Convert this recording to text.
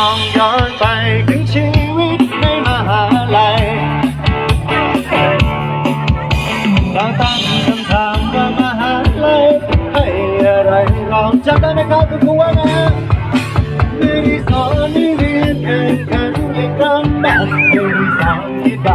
องย้อนไปถึงชีวิตในมหาลัยเราตั้งคำถามว่ามหาลัยให้อะไรลองจำได้ไหมครับทุกคนนะไม่ได้สอนให้เรียนแข่งขันในครั้งนั้นไม่ได้สอนให้ได้